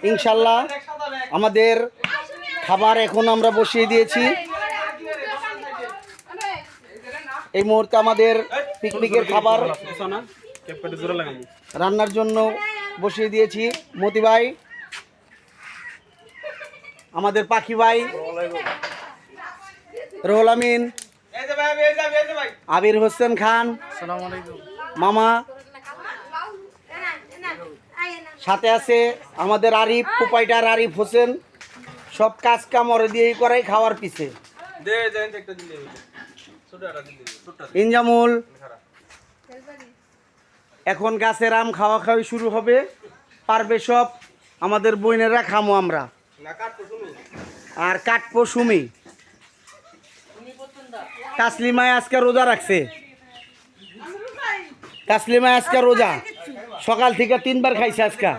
ইনশাল্লাহ আমাদের খাবার এখন আমরা বসিয়ে দিয়েছি। এই মুহূর্তে আমাদের পিকনিকের খাবার রান্নার জন্য বসিয়ে দিয়েছি। মতি ভাই, আমাদের পাখি ভাই, রুহুল আমিন, আবির হোসেন খান, মামা, সাথে আছে আমাদের আরিফ, প্রোপাইটার আরিফ হোসেন। সব কাজ কাম ওরে দিয়েই করাই খাওয়ার পিছে। ইনজামুল, এখন গাছের আম খাওয়া খাওয়াই শুরু হবে। পারবে সব আমাদের বোনেরা, খামো আমরা আর কাটবো সুমি। তাসলিমায় আজকে রোজা রাখছে, তাসলিমায় আজকে রোজা, সকাল থেকে 3 বার খাইছে আজকে।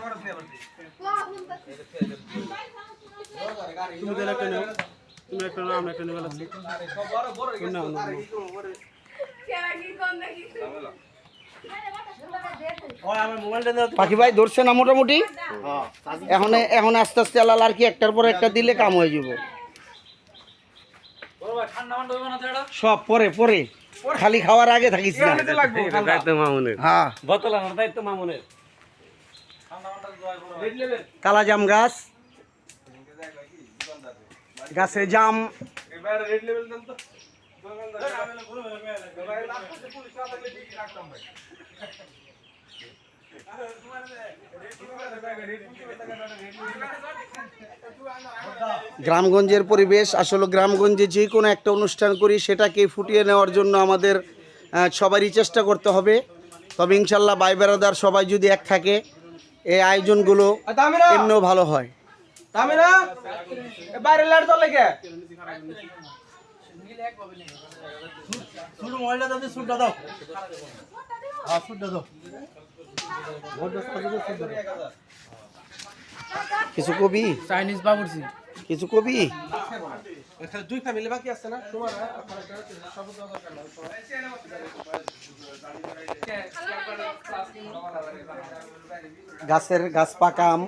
পাখি ভাই ধরছে না মোটামুটি, এখন আস্তে আস্তে আলাল আর কি একটার পর একটা দিলে কাম হয়ে যাব। সব পরে পরে, খালি খাওয়ার আগে থাকিস না। হ্যাঁ, কালা জাম গাছ, গাছে জাম, গ্রামগঞ্জের পরিবেশ। আসলে গ্রামগঞ্জে যে কোনো একটা অনুষ্ঠান করি সেটাকে ফুটিয়ে নেওয়ার জন্য আমাদের সবারই চেষ্টা করতে হবে। তবে ইনশাল্লাহ ভাই বেড়াদার সবাই যদি এক থাকে, এই আয়োজনগুলো এমনিও ভালো হয়। কিছু কবি, চাইনিজ বাবুর্চি কিছু কবি। দুই ফ্যামিলি বাকি আছে না তোমার? গাছের গাছ পাকা আম,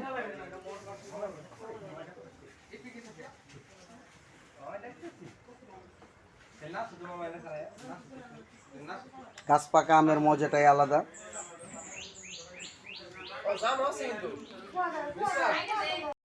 গাছ পাকা আমের মজাটাই আলাদা।